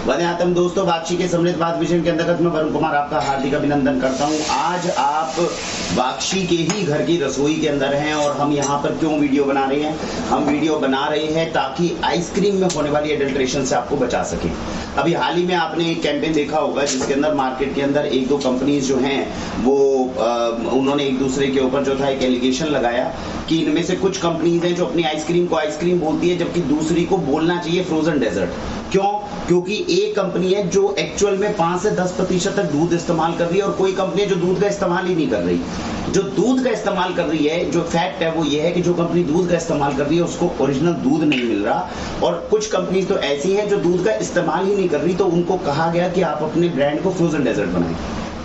वंदे मातरम दोस्तों, वाक्षी के समृद्ध बात विजन के अंतर्गत मैं वरुण कुमार आपका हार्दिक अभिनंदन करता हूं। आज आप वाक्षी के ही घर की रसोई के अंदर हैं और हम यहां पर क्यों वीडियो बना रहे हैं? हम वीडियो बना रहे हैं ताकि आइसक्रीम में होने वाली एडल्ट्रेशन से आपको बचा सके। अभी हाल ही में आपने एक कैंपेन देखा होगा जिसके अंदर मार्केट के अंदर एक दो कंपनीज जो हैं वो उन्होंने एक दूसरे के ऊपर जो था एक एलिगेशन लगाया कि इनमें से कुछ कंपनीज हैं जो अपनी आइसक्रीम को आइसक्रीम बोलती है जबकि दूसरी को बोलना चाहिए फ्रोजन डेजर्ट। क्यों? क्योंकि एक कंपनी है जो एक्चुअल में 5 से 10% तक दूध इस्तेमाल कर रही है और कोई कंपनी है जो दूध का इस्तेमाल ही नहीं कर रही। जो दूध का इस्तेमाल कर रही है, जो फैक्ट है वो ये है कि जो कंपनी दूध का इस्तेमाल कर रही है उसको ओरिजिनल दूध नहीं मिल रहा, और कुछ कंपनी तो ऐसी हैं जो दूध का इस्तेमाल ही नहीं कर रही, तो उनको कहा गया कि आप अपने ब्रांड को फ्रोजन डेजर्ट बनाएं।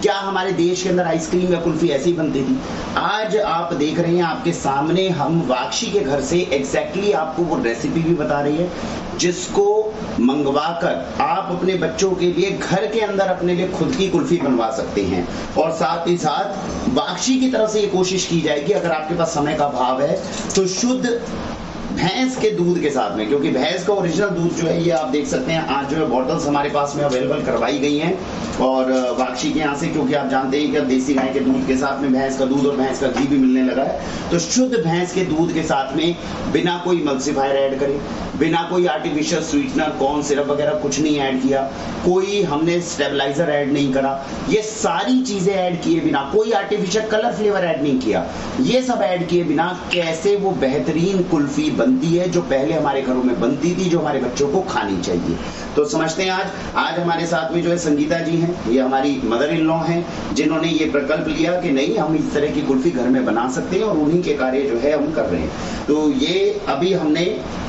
क्या हमारे देश के अंदर आइसक्रीम या कुल्फी ऐसी बनती थी? आज आप देख रहे हैं आपके सामने हम वाक्षी के घर से एग्जैक्टली आपको वो रेसिपी भी बता रही है जिसको मंगवाकर आप अपने बच्चों के लिए घर के अंदर अपने लिए खुद की कुल्फी बनवा सकते हैं। और साथ ही साथ वाक्षी की तरफ से ये कोशिश की जाएगी, अगर आपके पास समय का अभाव है तो शुद्ध भैंस के दूध के साथ में, क्योंकि भैंस का ओरिजिनल दूध जो है ये आप देख सकते हैं आज जो है बॉटल्स हमारे पास में अवेलेबल करवाई गई हैं और वाक्षी के यहाँ से, क्योंकि आप जानते हैं कि अब देसी गाय के दूध के साथ में भैंस का दूध और भैंस का घी भी मिलने लगा है। तो शुद्ध भैंस के दूध के साथ में बिना कोई मल्सीफायर ऐड करे, बिना कोई आर्टिफिशियल स्वीटनर कॉर्न सिरप वगैरह कुछ नहीं ऐड किया, कोई हमने स्टेबलाइजर ऐड नहीं करा, ये सारी चीजें ऐड किए बिना, कोई आर्टिफिशियल कलर फ्लेवर ऐड नहीं किया, ये सब ऐड किए बिना कैसे वो बेहतरीन कुल्फी बनती है जो पहले हमारे घरों में बनती थी, जो हमारे बच्चों को खानी चाहिए। तो समझते हैं आज हमारे साथ में जो है संगीता जी हैं, ये हमारी मदर इन लॉ हैं जिन्होंने ये प्रकल्प लिया कि नहीं हम इस तरह की कुल्फी घर में बना सकते हैं और उन्हीं के कार्य जो है हम कर रहे हैं। तो ये अभी हमने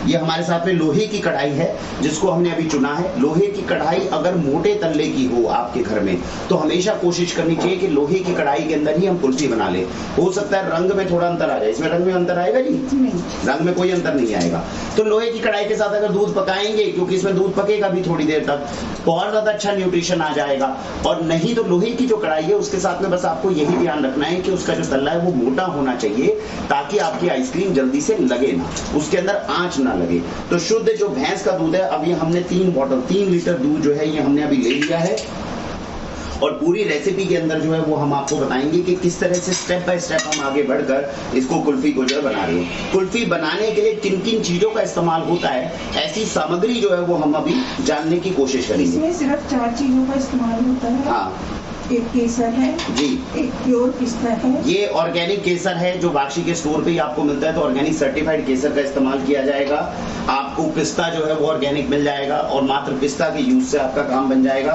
ये हमारे साथ में लोहे की कढ़ाई है जिसको हमने अभी चुना है। लोहे की कढ़ाई अगर मोटे तल्ले की हो आपके घर में तो हमेशा कोशिश करनी चाहिए कि लोहे की कढ़ाई के अंदर ही हम कुल्फी बना ले। हो सकता है रंग में थोड़ा अंतर आ जाए, इसमें रंग में अंतर आएगा जी? नहीं, रंग में कोई अंतर नहीं आएगा। तो लोहे की कढ़ाई के साथ अगर दूध पकाएंगे, क्योंकि इसमें दूध पकेगा भी थोड़ी देर तक, बहुत ज्यादा अच्छा न्यूट्रिशन आ जाएगा। और नहीं तो लोहे की जो कढ़ाई है उसके साथ में बस आपको यही ध्यान रखना है कि उसका जो तल्ला है वो मोटा होना चाहिए ताकि आपकी आइसक्रीम जल्दी से लगे ना, उसके अंदर आंच ना लगे। तो शुद्ध जो भैंस का दूध है, अभी हमने 3 लीटर दूध जो है ये हमने अभी ले लिया है और पूरी रेसिपी के अंदर जो है वो हम आपको बताएंगे कि किस तरह से स्टेप बाय स्टेप हम आगे बढ़कर इसको कुल्फी को जो है बना रहे हैं। कुल्फी बनाने के लिए किन किन चीजों का इस्तेमाल होता है, ऐसी सामग्री जो है वो हम अभी जानने की कोशिश करेंगे। इसमें सिर्फ 4 चीजों का इस्तेमाल होता है। हाँ, एक केसर है जी, एक प्योर पिस्ता है, ये ऑर्गेनिक केसर है जो वाक्षी के स्टोर पे ही आपको मिलता है, तो ऑर्गेनिक सर्टिफाइड केसर का इस्तेमाल किया जाएगा। आपको पिस्ता जो है वो ऑर्गेनिक मिल जाएगा और मात्र पिस्ता के यूज से आपका काम बन जाएगा।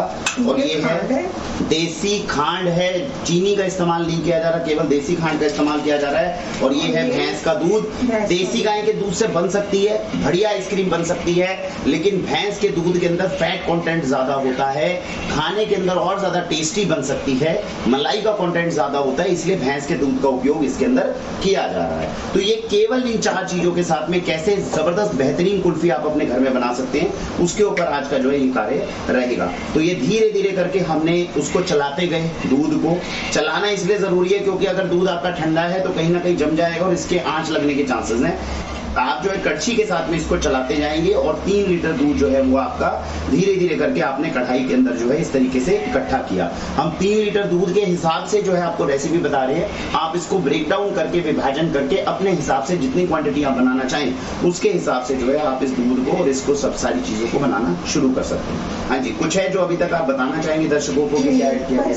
और ये है देसी खांड है, चीनी का इस्तेमाल नहीं किया जा रहा, केवल देसी खांड का इस्तेमाल किया जा रहा है। और ये है भैंस का दूध। देसी गाय के दूध से बन सकती है, बढ़िया आइसक्रीम बन सकती है, लेकिन भैंस के दूध के अंदर फैट कंटेंट ज्यादा होता है, खाने के अंदर और ज्यादा टेस्टी बन सकती है, मलाई का कंटेंट ज्यादा होता है, इसलिए भैंस के दूध का उपयोग इसके अंदर किया जा रहा है। तो ये केवल इन 4 चीजों के साथ में कैसे जबरदस्त बेहतरीन कुल्फी आप अपने घर में बना सकते हैं, उसके ऊपर आज का जो है ये कार्य रहेगा। तो ये धीरे धीरे करके हमने उसको चलाते गए। दूध को चलाना इसलिए जरूरी है क्योंकि अगर दूध आपका ठंडा है तो कहीं ना कहीं जम जाएगा और इसके आंच लगने के चांसेस हैं। आप जो है कड़छी के साथ में इसको चलाते जाएंगे और 3 लीटर दूध जो है वो आपका धीरे धीरे करके आपने कढ़ाई के अंदर जो है इस तरीके से इकट्ठा किया। हम 3 लीटर दूध के हिसाब से जो है आपको रेसिपी बता रहे हैं, आप इसको ब्रेक डाउन करके विभाजन करके अपने हिसाब से जितनी क्वांटिटी आप बनाना चाहें उसके हिसाब से जो है आप इस दूध को और इसको सब सारी चीजों को बनाना शुरू कर सकते हैं। हाँ जी, कुछ है जो अभी तक आप बताना चाहेंगे दर्शकों को कि क्या ऐड किया है?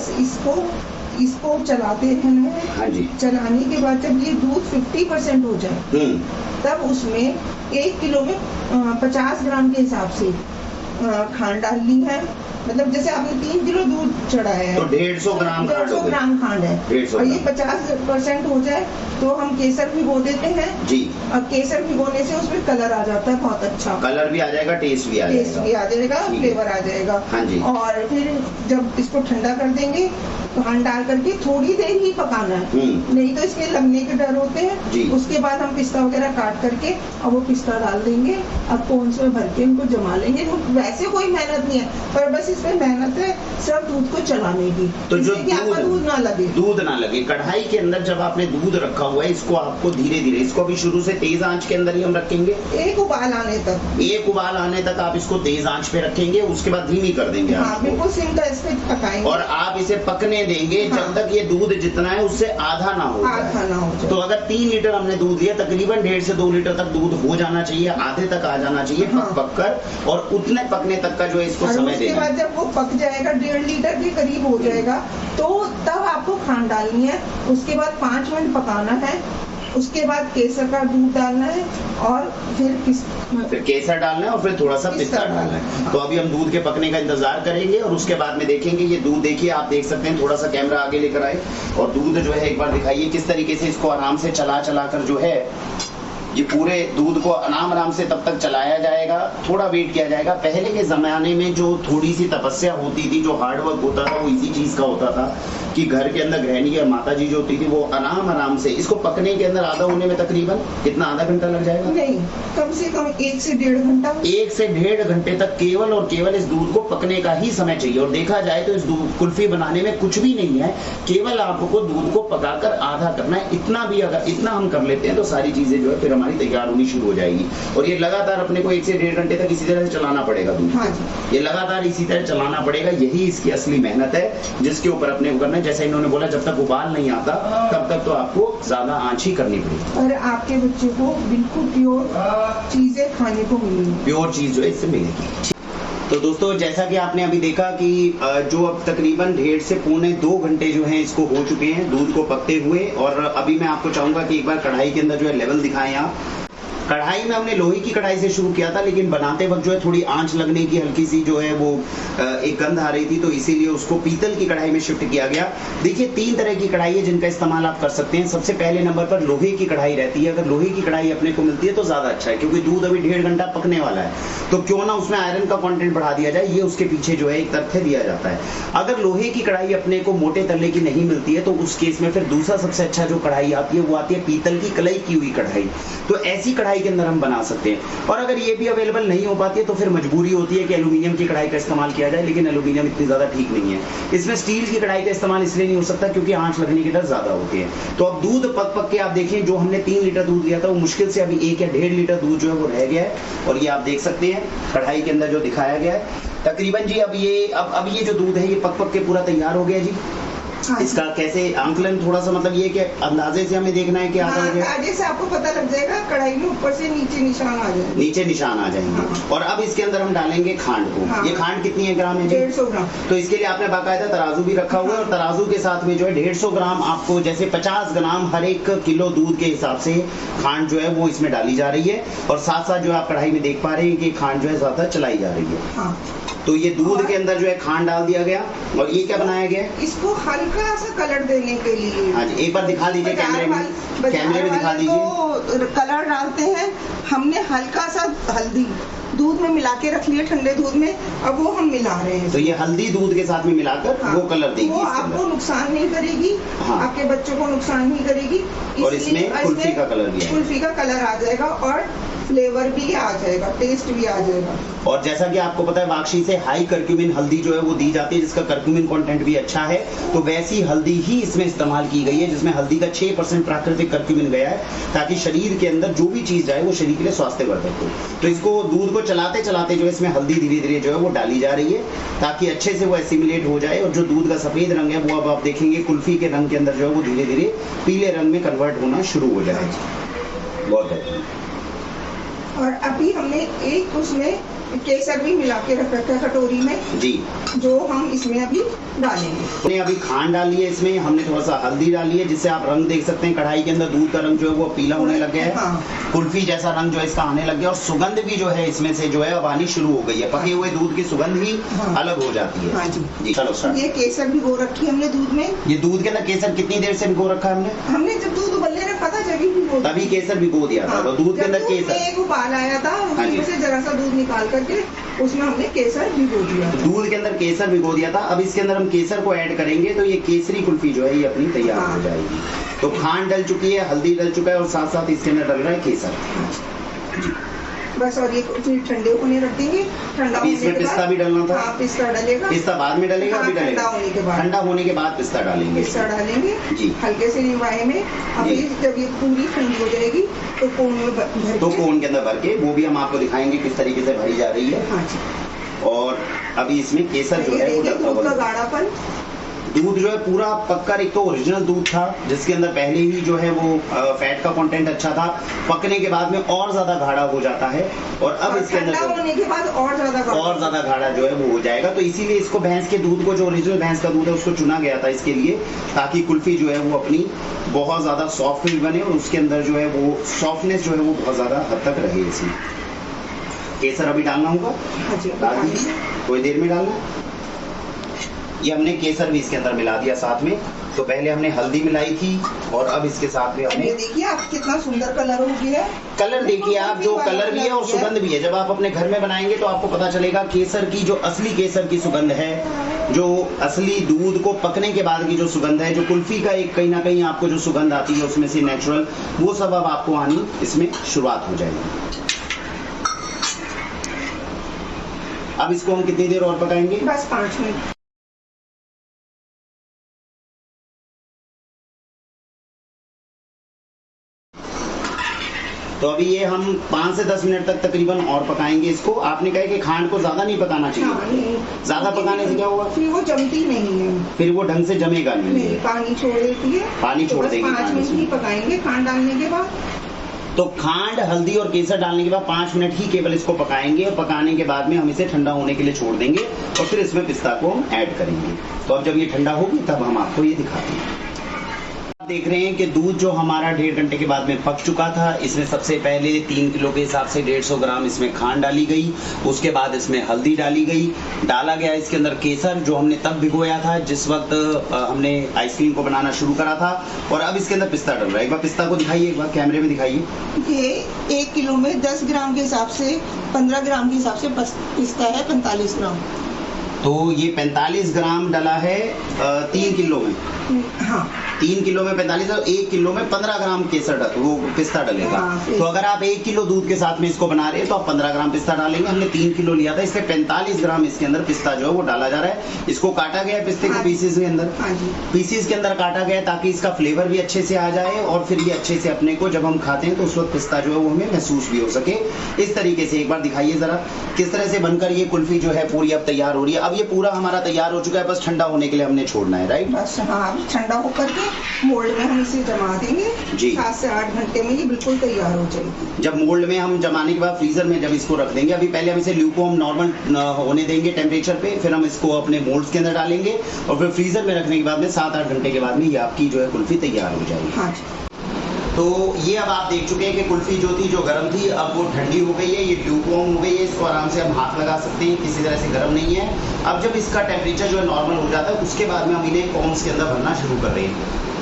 इसको चलाते रहना है। हाँ जी, चलाने के बाद जब ये दूध 50% हो जाए तब उसमें 1 किलो में 50 ग्राम के हिसाब से खांड डालनी है। मतलब जैसे आपने 3 किलो दूध चढ़ाया है तो 150 ग्राम 150 ग्राम खांड है। और ये 50% हो जाए तो हम केसर भिगो देते हैं जी। और केसर भिगोने से उसमें कलर आ जाता है, बहुत अच्छा कलर भी आ जाएगा, टेस्ट भी आ जाएगा, फ्लेवर आ जाएगा। हाँ जी। और फिर जब इसको ठंडा कर देंगे तो खांड डाल करके थोड़ी देर ही पकाना है, नहीं तो इसके लगने के डर होते हैं। उसके बाद हम पिस्ता वगैरह काट करके और वो पिस्ता डाल देंगे और कोन्स में भर के उनको जमा लेंगे। वैसे कोई मेहनत नहीं है, पर बस इसमें मेहनत है सिर्फ दूध को चलाने की, तो जो जिससे कि आपका दूध ना लगे। कढ़ाई के अंदर जब आपने दूध रखा हुआ है, इसको आपको धीरे धीरे, इसको अभी शुरू से तेज आंच के अंदर ही हम रखेंगे, एक उबाल आने तक आप इसको तेज आंच पे रखेंगे, उसके बाद धीमी कर देंगे। हाँ, बिल्कुल सिम का इस पे पकाएंगे और आप इसे पकने देंगे जब तक ये दूध जितना है उससे आधा ना हो जाए। तो अगर 3 लीटर हमने दूध लिया, तकरीबन 1.5 से 2 लीटर तक दूध हो जाना चाहिए, आधे तक आ जाना चाहिए पक कर, और उतने पकने तक का जो है इसको समय देना। उसके बाद जब वो पक जाएगा, 1.5 लीटर के करीब हो जाएगा, तो तब आपको खांड डालनी है। उसके बाद 5 मिनट पकाना है, उसके बाद केसर का दूध डालना है, और फिर केसर डालना है, और फिर थोड़ा सा पिस्ता डालना है। तो अभी हम दूध के पकने का इंतजार करेंगे और उसके बाद में देखेंगे। ये दूध देखिए, आप देख सकते हैं, थोड़ा सा कैमरा आगे लेकर आए और दूध जो है एक बार दिखाइए किस तरीके से इसको आराम से चला कर जो है ये पूरे दूध को आराम से तब तक चलाया जाएगा, थोड़ा वेट किया जाएगा। पहले के जमाने में जो थोड़ी सी तपस्या होती थी, जो हार्डवर्क होता था, वो इसी चीज का होता था कि घर के अंदर गृहिणी या माता जी जो होती थी, वो आराम से इसको पकने के अंदर आधा होने में तकरीबन कितना, आधा घंटा लग जाएगा? नहीं, कम से कम 1 से 1.5 घंटा। 1 से 1.5 घंटे तक केवल और केवल इस दूध को पकने का ही समय चाहिए। और देखा जाए तो इस दूध कुल्फी बनाने में कुछ भी नहीं है, केवल आपको दूध को पकाकर आधा करना है। इतना हम कर लेते हैं तो सारी चीजें जो है फिर हमारी तैयार होनी शुरू हो जाएगी। और ये लगातार अपने को 1 से 1.5 घंटे तक इसी तरह से चलाना पड़ेगा दूध। हाँ जी, ये लगातार इसी तरह चलाना पड़ेगा, यही इसकी असली मेहनत है जिसके ऊपर अपने को करना है। जैसे इन्होंने बोला, जब तक उबाल नहीं आता तब तक तो आपको ज्यादा आंच ही करनी पड़ेगी। और आपके बच्चे को बिल्कुल प्योर चीजें खाने को मिलेंगी, प्योर चीज जो है इससे मिलेगी। तो दोस्तों, जैसा कि आपने अभी देखा कि जो अब तकरीबन 1.5 से 2.25 घंटे जो हैं इसको हो चुके हैं दूध को पकते हुए। और अभी मैं आपको चाहूंगा कि एक बार कढ़ाई के अंदर जो है लेवल दिखाएं आप। कढ़ाई में हमने लोहे की कढ़ाई से शुरू किया था, लेकिन बनाते वक्त जो है थोड़ी आंच लगने की हल्की सी जो है वो एक गंध आ रही थी, तो इसीलिए उसको पीतल की कढ़ाई में शिफ्ट किया गया। देखिए, 3 तरह की कढ़ाई है जिनका इस्तेमाल आप कर सकते हैं। सबसे पहले नंबर पर लोहे की कढ़ाई रहती है। अगर लोहे की कढ़ाई अपने को मिलती है तो ज्यादा अच्छा है, क्योंकि दूध अभी 1.5 घंटा पकने वाला है, तो क्यों ना उसमें आयरन का कंटेंट बढ़ा दिया जाए, ये उसके पीछे जो है एक तथ्य दिया जाता है। अगर लोहे की कढ़ाई अपने को मोटे तल्ले की नहीं मिलती है तो उस केस में फिर दूसरा सबसे अच्छा जो कढ़ाई आती है वो आती है पीतल की कलई की हुई कढ़ाई। तो ऐसी कढ़ाई के अंदर हम बना सकते हैं। और अगर ये भी अवेलेबल नहीं हो पाती है तो फिर मजबूरी होती है कि एल्यूमिनियम की कढ़ाई का इस्तेमाल किया जाए, लेकिन एल्यूमिनियम इतनी ज्यादा ठीक नहीं है। इसमें स्टील की कढ़ाई का इस्तेमाल इसलिए नहीं हो सकता क्योंकि आंच लगने की डर ज्यादा होती है। तो अब दूध पक के आप देखिए, जो हमने 3 लीटर दूध लिया था वो मुश्किल से अभी 1 या 1.5 लीटर दूध जो है वो रह गया है। और ये आप देख सकते हैं कढ़ाई के अंदर जो दिखाया गया है तकरीबन जी। अब ये जो दूध है ये पक के पूरा तैयार हो गया जी। हाँ, इसका कैसे आंकलन, थोड़ा सा मतलब ये कि अंदाजे से हमें देखना है कि आधा हो गया। अंदाजे से आपको पता लग जाएगा, कढ़ाई में ऊपर से नीचे निशान आ जाएंगे। नीचे निशान आ जाएंगे। हाँ। और अब इसके अंदर हम डालेंगे खांड को। हाँ। ये खांड कितनी है ग्राम है जी? 150 ग्राम। तो इसके लिए आपने बाकायदा तराजू भी रखा हुआ है। और तराजू के साथ में जो है 150 ग्राम आपको, जैसे 50 ग्राम हर 1 किलो दूध के हिसाब से खांड जो है वो इसमें डाली जा रही है। और साथ साथ जो आप कढ़ाई में देख पा रहे हैं कि खांड जो है ज्यादा चलाई जा रही है। हाँ। तो ये दूध के अंदर जो है खांड डाल दिया गया। और ये क्या बनाया गया? इसको हल्का सा कलर देने के लिए। हाँ जी, एक बार दिखा दीजिए कैमरे में दिखा दीजिए। कलर डालते हैं, हमने हल्का सा हल्दी दूध में मिला के रख लिया, ठंडे दूध में, अब वो हम मिला रहे हैं। तो ये हल्दी दूध के साथ में मिलाकर हाँ, वो कलर देगी, वो आपको नुकसान नहीं करेगी। हाँ, आपके बच्चों को नुकसान नहीं करेगी। और इसमें कुल्फी का कलर भी है, कुल्फी का कलर आ जाएगा और फ्लेवर भी आ जाएगा, टेस्ट भी आ जाएगा। और जैसा कि आपको पता है वाक्षी से हाई कर्क्यूमिन हल्दी जो है वो दी जाती है, जिसका कर्क्यूमिन कंटेंट भी अच्छा है। तो वैसी हल्दी ही इसमें इस्तेमाल की गई है, जिसमें हल्दी का 6% प्राकृतिक कर्क्यूमिन गया है, ताकि शरीर के अंदर जो भी चीज जाए वो शरीर के लिए स्वास्थ्यवर्धक हो। तो इसको दूध को चलाते चलाते जो है इसमें हल्दी धीरे धीरे जो है वो डाली जा रही है, ताकि अच्छे से वो एसिमिलेट हो जाए। और जो दूध का सफेद रंग है वो अब आप देखेंगे कुल्फी के रंग के अंदर जो है वो धीरे धीरे पीले रंग में कन्वर्ट होना शुरू हो जाए। बहुत बेहतरीन। और अभी हमने एक उसमें केसर भी मिला के रख रखा है कटोरी में जी, जो हम इसमें अभी डालेंगे। हमने अभी खांड डाली है इसमें, हमने थोड़ा सा हल्दी डाली है, जिससे आप रंग देख सकते हैं कढ़ाई के अंदर दूध का रंग जो है वो पीला होने लग गया है। हाँ। कुल्फी जैसा रंग जो है इसका आने लग गया, और सुगंध भी जो है इसमें से जो है अब आनी शुरू हो गई है। पके हुए दूध की सुगंध ही अलग हो जाती है। हाँ जी। चलो सर, ये केसर भिगो रखी हमने दूध में। ये दूध के अंदर केसर कितनी देर से भिगो रखा है हमने जब दूध उबलने रखा था तभी केसर भिगो दिया था। तो दूध के अंदर केसर, एक उबाल आया था, उसमें से जरा सा दूध निकाल करके उसमें हमने केसर भिगो दिया। दूध के अंदर केसर भिगो दिया था। अब इसके अंदर हम केसर को ऐड करेंगे तो ये केसरी कुल्फी जो है ये अपनी तैयार हो जाएगी। तो खांड डल चुकी है, हल्दी डल चुका है, और साथ साथ इसके अंदर डल रहा है केसर। बस, और ये फिर ठंडे होने रख देंगे। ठंडा अभी इसमें पिस्ता भी डालना था? हाँ, पिस्ता डलेगा। पिस्ता बाद में डलेगा? हाँ, अभी डलेगा? ठंडा होने के बाद। ठंडा होने के बाद पिस्ता डालेंगे? पिस्ता डालेंगे जी। हल्के से निवाए में। अभी जब ये पूरी ठंडी हो जाएगी तो कोन में भर तो कोन के अंदर भर के, वो भी हम आपको दिखाएंगे किस तरीके से भरी जा रही है। हाँ जी। और अभी इसमें केसर जो है वो डलता दूध का हुआ, गाढ़ापन, दूध जो है पूरा पक्का, एक तो ओरिजिनल दूध था जिसके अंदर पहले ही जो है वो फैट का कंटेंट अच्छा था, पकने के बाद में और ज्यादा गाढ़ा हो जाता है, और अब इसके अंदर ठंडा होने के बाद और ज्यादा गाढ़ा जो है वो हो जाएगा। तो इसीलिए इसको भैंस के दूध को, जो ओरिजिनल भैंस का दूध है उसको चुना गया था इसके लिए, ताकि कुल्फी जो है वो अपनी बहुत ज्यादा सॉफ्ट भी बने और उसके अंदर जो है वो सॉफ्टनेस जो है वो बहुत ज्यादा हद तक रहे इसमें। केसर अभी डालना होगा? हाँ जी, डाल दीजिए, थोड़ी देर में डालना। ये हमने केसर भी इसके अंदर मिला दिया साथ में। तो पहले हमने हल्दी मिलाई थी और अब इसके साथ में हमने, ये देखिए आप कितना सुंदर कलर हो गया है। कलर देखिए आप, जो कलर भी है और सुगंध भी है। जब आप अपने घर में बनाएंगे तो आपको पता चलेगा केसर की, जो असली केसर की सुगंध है, जो असली दूध को पकने के बाद की जो सुगंध है, जो कुल्फी का एक कहीं ना कहीं आपको जो सुगंध आती है उसमें से नेचुरल, वो सब अब आपको आनी इसमें शुरुआत हो जाएगी। अब इसको हम कितनी देर और पकाएंगे? बस 5 मिनट। तो अभी ये हम 5 से 10 मिनट तक तकरीबन और पकाएंगे इसको। आपने कहा कि खांड को ज्यादा नहीं पकाना चाहिए, ज्यादा पकाने से क्या होगा? फिर वो जमती नहीं है, फिर वो ढंग से जमेगा नहीं, पानी छोड़ देती है। पानी छोड़ देगी। 5 मिनट ही पकाएंगे खांड डालने के बाद। तो खांड, हल्दी और केसर डालने के बाद 5 मिनट ही केवल इसको पकाएंगे, और पकाने के बाद में हम इसे ठंडा होने के लिए छोड़ देंगे और फिर इसमें पिस्ता को हम ऐड करेंगे। तो अब जब ये ठंडा होगी तब हम आपको ये दिखाते हैं। आप देख रहे हैं कि दूध जो हमारा 1.5 घंटे के बाद में पक चुका था। इसमें सबसे पहले 3 किलो के हिसाब से 150 ग्राम इसमें खांड डाली गई, उसके बाद इसमें हल्दी डाली गई, डाला गया इसके अंदर केसर जो हमने तब भिगोया था जिस वक्त हमने आइसक्रीम को बनाना शुरू करा था, और अब इसके अंदर पिस्ता डल रहा है। एक बार पिस्ता को दिखाइए, एक बार कैमरे में दिखाइए। ये 1 किलो में 10 ग्राम के हिसाब से, 15 ग्राम के हिसाब से पिस्ता है 45 ग्राम। तो ये 45 ग्राम डला है 3 किलो में। हाँ, 3 किलो में 45 और 1 किलो में 15 ग्राम केसर वो पिस्ता डलेगा। हाँ, तो अगर आप 1 किलो दूध के साथ में इसको बना रहे हैं तो आप 15 ग्राम पिस्ता डालेंगे। हमने 3 किलो लिया था, इसमें 45 ग्राम इसके अंदर पिस्ता जो है वो डाला जा रहा है। इसको काटा गया है पिस्ते को पीसेस के अंदर, पीसेस के अंदर काटा गया ताकि इसका फ्लेवर भी अच्छे से आ जाए और फिर ये अच्छे से अपने को जब हम खाते हैं तो उस वक्त पिस्ता जो है वो हमें महसूस भी हो सके। इस तरीके से एक बार दिखाइए जरा किस तरह से बनकर ये कुल्फी जो है पूरी अब तैयार हो रही है। अब ये पूरा हमारा तैयार हो चुका है, बस ठंडा होने के लिए हमने छोड़ना है, राइट? बस हाँ, ठंडा होकर के मोल्ड में हम इसे जमा देंगे जी। 7 से 8 घंटे में ये बिल्कुल तैयार हो जाएगी। जब मोल्ड में हम जमाने के बाद फ्रीजर में जब इसको रख देंगे, अभी पहले हम इसे ल्यूकवार्म नॉर्मल होने देंगे टेम्परेचर पे, फिर हम इसको अपने मोल्ड्स के अंदर डालेंगे और फिर फ्रीजर में रखने के बाद में 7-8 घंटे के बाद में ये आपकी जो है कुल्फी तैयार हो जाएगी। हाँ जी। तो ये अब आप देख चुके हैं कि कुल्फी जो थी, जो गर्म थी, अब वो ठंडी हो गई है, ये ल्यूकवार्म हो गई है। इसको आराम से हम हाथ लगा सकते हैं, किसी तरह से गर्म नहीं है। अब जब इसका टेम्परेचर जो है नॉर्मल हो जाता है उसके बाद में हम इन्हें कोन्स के अंदर भरना शुरू कर रहे हैं।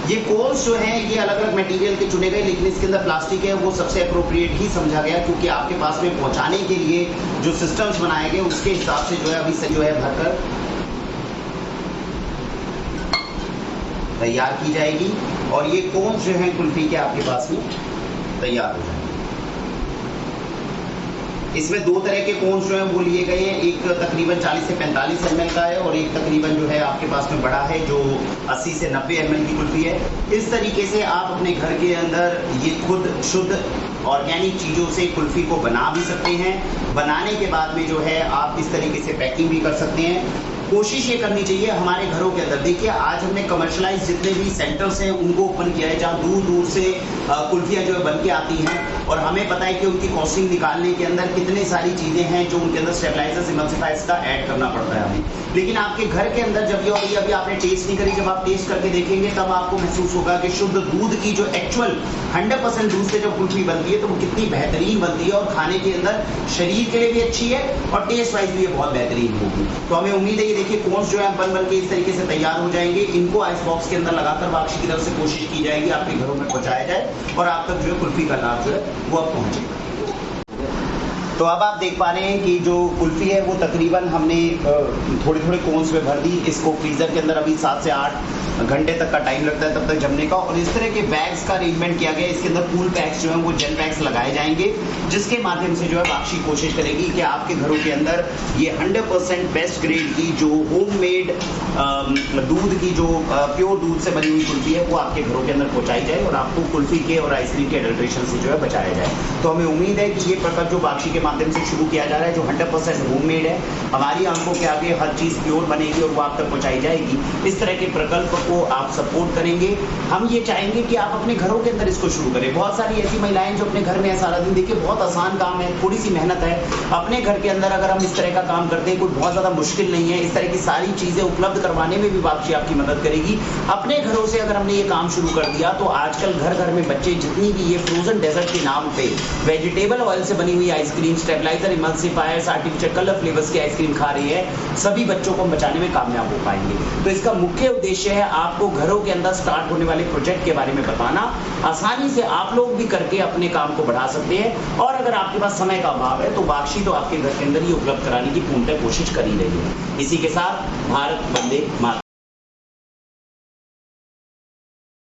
ये कोन्स जो हैं ये अलग अलग मटेरियल के चुने गए, लेकिन इसके अंदर प्लास्टिक है वो सबसे अप्रोप्रिएट ही समझा गया, क्योंकि आपके पास में पहुंचाने के लिए जो सिस्टम्स बनाए गए उसके हिसाब से जो है अभी से जो है भरकर तैयार की जाएगी और ये कोन्स जो है कुल्फी के आपके पास में तैयार हो जाएंगे। इसमें 2 तरह के कोन्स जो हैं वो लिए गए हैं, एक तकरीबन 40 से 45 ml का है और एक तकरीबन जो है आपके पास में बड़ा है जो 80 से 90 ml की कुल्फी है। इस तरीके से आप अपने घर के अंदर ये खुद शुद्ध ऑर्गेनिक चीज़ों से कुल्फी को बना भी सकते हैं। बनाने के बाद में जो है आप इस तरीके से पैकिंग भी कर सकते हैं। कोशिश ये करनी चाहिए हमारे घरों के अंदर, देखिए आज हमने कमर्शलाइज जितने भी सेंटर्स हैं उनको ओपन किया है जहाँ दूर दूर से कुल्फियाँ जो है बन के आती हैं और हमें पता है कि उनकी कॉस्टिंग निकालने के अंदर कितनी सारी चीज़ें हैं जो उनके अंदर स्टेबलाइजर्स, इमल्सिफायर्स का ऐड करना पड़ता है हमें। लेकिन आपके घर के अंदर जब ये अभी आपने टेस्ट नहीं करी, जब आप टेस्ट करके देखेंगे तब आपको महसूस होगा कि शुद्ध दूध की जो एक्चुअल 100% दूध से जब कुल्फी बनती है तो वो कितनी बेहतरीन बनती है और खाने के अंदर शरीर के लिए भी अच्छी है और टेस्ट वाइज भी ये बहुत बेहतरीन होगी। तो हमें उम्मीद है देखिए कोन्स जो है बन के इस तरीके से तैयार हो जाएंगे। इनको आइस बॉक्स के अंदर लगाकर वापसी की तरफ से कोशिश की जाएगी आपके घरों में पहुंचाया जाए और आप तक जो है कुल्फी का लाभ जो है वो अब पहुंचेगा। तो अब आप देख पा रहे हैं कि जो कुल्फी है वो तकरीबन हमने थोड़े थोड़े कोन्स में भर दी। इसको फ्रीजर के अंदर अभी 7 से 8 घंटे तक का टाइम लगता है तब तक जमने का। और इस तरह के बैग्स का अरेंजमेंट किया गया है। इसके अंदर कूल पैक्स जो है वो जेल पैक्स लगाए जाएंगे, जिसके माध्यम से जो है बाक्षी कोशिश करेगी कि आपके घरों के अंदर ये 100% बेस्ट ग्रेड की जो होममेड दूध की जो प्योर दूध से बनी हुई कुल्फी है वो आपके घरों के अंदर पहुंचाई जाए और आपको कुल्फी के और आइसक्रीम के एडल्ट्रेशन से जो है बचाया जाए। तो हमें उम्मीद है कि ये प्रकल्प जो बाक्षी के माध्यम से शुरू किया जा रहा है, जो 100% होममेड है, हमारी आंखों के आगे हर चीज़ प्योर बनेगी और वो आप तक पहुंचाई जाएगी। इस तरह के प्रकल्प को आप सपोर्ट करेंगे। हम ये चाहेंगे कि आप अपने घरों के अंदर इसको शुरू करें। बहुत सारी ऐसी महिलाएं जो अपने घर में है सारा दिन, देखिए बहुत आसान काम है, थोड़ी सी मेहनत है। अपने घर के अंदर अगर हम इस तरह का काम करते हैं, कोई बहुत ज़्यादा मुश्किल नहीं है। इस तरह की सारी चीज़ें उपलब्ध करवाने में भी बाक्षी आपकी मदद करेगी। अपने घरों से अगर हमने ये काम शुरू कर दिया तो आजकल घर घर में बच्चे जितनी भी ये फ्रोजन डेजर्ट के नाम पे वेजिटेबल ऑयल से बनी हुई ice cream, stabiliser, emulsifiers, artificial colour flavours की आइसक्रीम खा रही है, सभी बच्चों को बचाने में कामयाब हो पाएंगे। तो इसका मुख्य उद्देश्य है आपको घरों के अंदर स्टार्ट होने वाले प्रोजेक्ट के बारे में बताना। आसानी से आप लोग भी करके अपने काम को बढ़ा सकते हैं। और अगर आपके पास समय का अभाव है तो बाक्षी तो आपके घर के अंदर ही उपलब्ध कराने की पूर्णतः कोशिश कर ही रही है। इसी के साथ भारत वंदे मातरम।